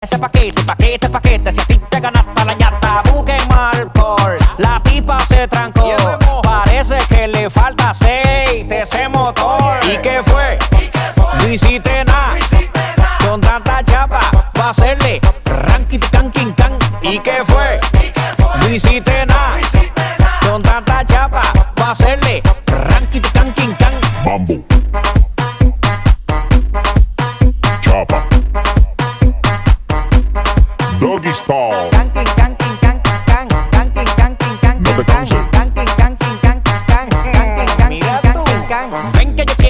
Ese paquete, paquete, paquete, si a ti te ganaste la ñata, busquen alcohol. La tipa se trancó, parece que le falta aceite ese motor. ¿Y qué fue? No hiciste nada, con tanta chapa, va a hacerle ranking, canking, can. ¿Y qué fue? No hiciste nada, con tanta chapa, va a hacerle ranking, canking, can. Mambo. Chapa. Doggy style. No te canses. Mira tú, ven que yo quiero.